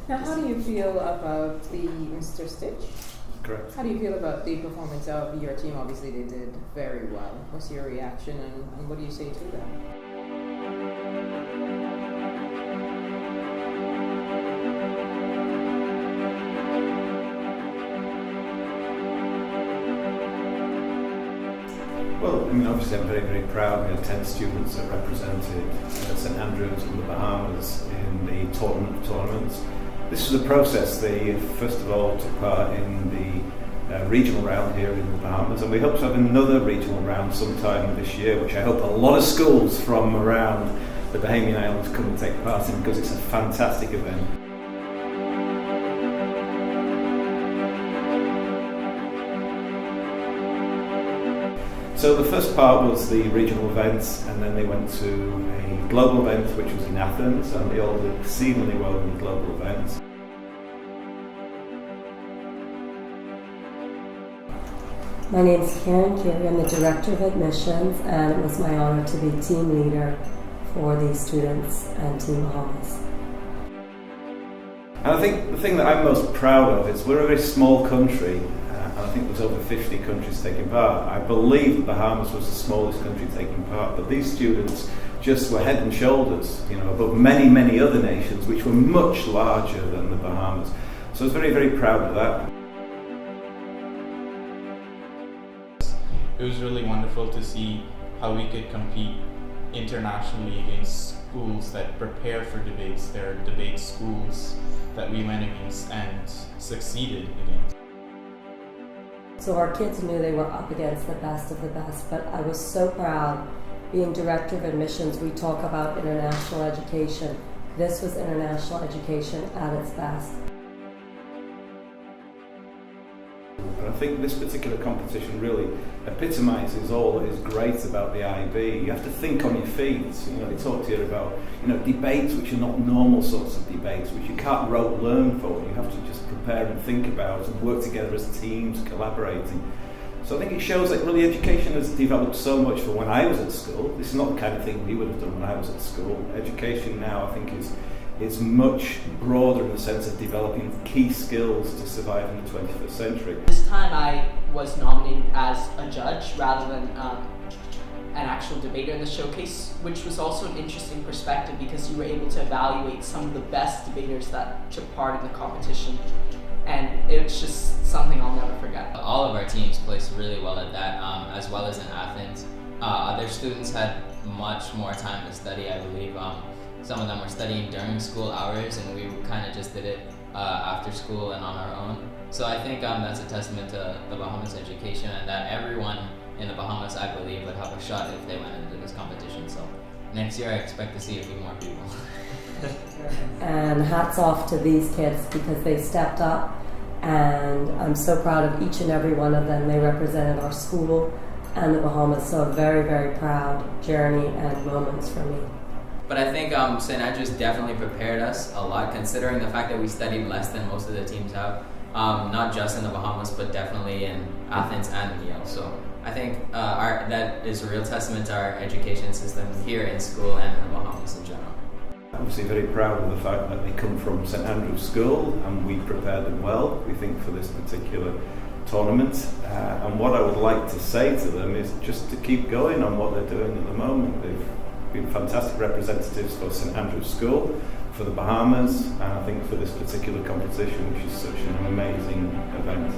Now, how do you feel about the Mr. Stitch? Correct. How do you feel about the performance of your team? Obviously, they did very well. What's your reaction, and what do you say to them? Well, I mean, obviously I'm very, very proud. We had 10 students that represented St Andrews and the Bahamas in the tournaments. This was a process. They, first of all, took part in the regional round here in the Bahamas, and we hope to have another regional round sometime this year, which I hope a lot of schools from around the Bahamian Islands come and take part in, because it's a fantastic event. So the first part was the regional events, and then they went to a global event which was in Athens, and they all did exceedingly well in the global events. My name is Karen Carey. I'm the Director of Admissions, and it was my honor to be team leader for the students and Team Bahamas. And I think the thing that I'm most proud of is we're a very small country, and I think there's over 50 countries taking part. I believe the Bahamas was the smallest country taking part, but these students just were head and shoulders, above many, many other nations which were much larger than the Bahamas. So I was very, very proud of that. It was really wonderful to see how we could compete internationally against schools that prepare for debates. There are debate schools that we went against and succeeded against. So our kids knew they were up against the best of the best, but I was so proud. Being Director of Admissions, we talk about international education. This was international education at its best. And I think this particular competition really epitomises all that is great about the IB. You have to think on your feet. They talk to you about debates which are not normal sorts of debates, which you can't rote learn for. You have to just prepare and think about and work together as teams, collaborating. So I think it shows that really education has developed so much from when I was at school. This is not the kind of thing we would have done when I was at school. Education now, I think, is much broader in the sense of developing key skills to survive in the 21st century. This time I was nominated as a judge rather than an actual debater in the showcase, which was also an interesting perspective because you were able to evaluate some of the best debaters that took part in the competition, and it's just something I'll never forget. All of our teams placed really well at that, as well as in Athens. Other students had much more time to study, I believe. Some of them were studying during school hours, and we kind of just did it after school and on our own. So I think that's a testament to the Bahamas education, and that everyone in the Bahamas, I believe, would have a shot if they went into this competition. So next year I expect to see a few more people. And hats off to these kids because they stepped up, and I'm so proud of each and every one of them. They represented our school and the Bahamas, so a very, very proud journey and moments for me. But I think St. Andrews definitely prepared us a lot, considering the fact that we studied less than most of the teams have, not just in the Bahamas, but definitely in Athens and in Yale. So I think that is a real testament to our education system here in school and in the Bahamas in general. Obviously very proud of the fact that they come from St Andrews School, and we prepared them well, we think, for this particular tournament. And what I would like to say to them is just to keep going on what they're doing at the moment. They've been fantastic representatives for St Andrews School, for the Bahamas, and I think for this particular competition, which is such an amazing event.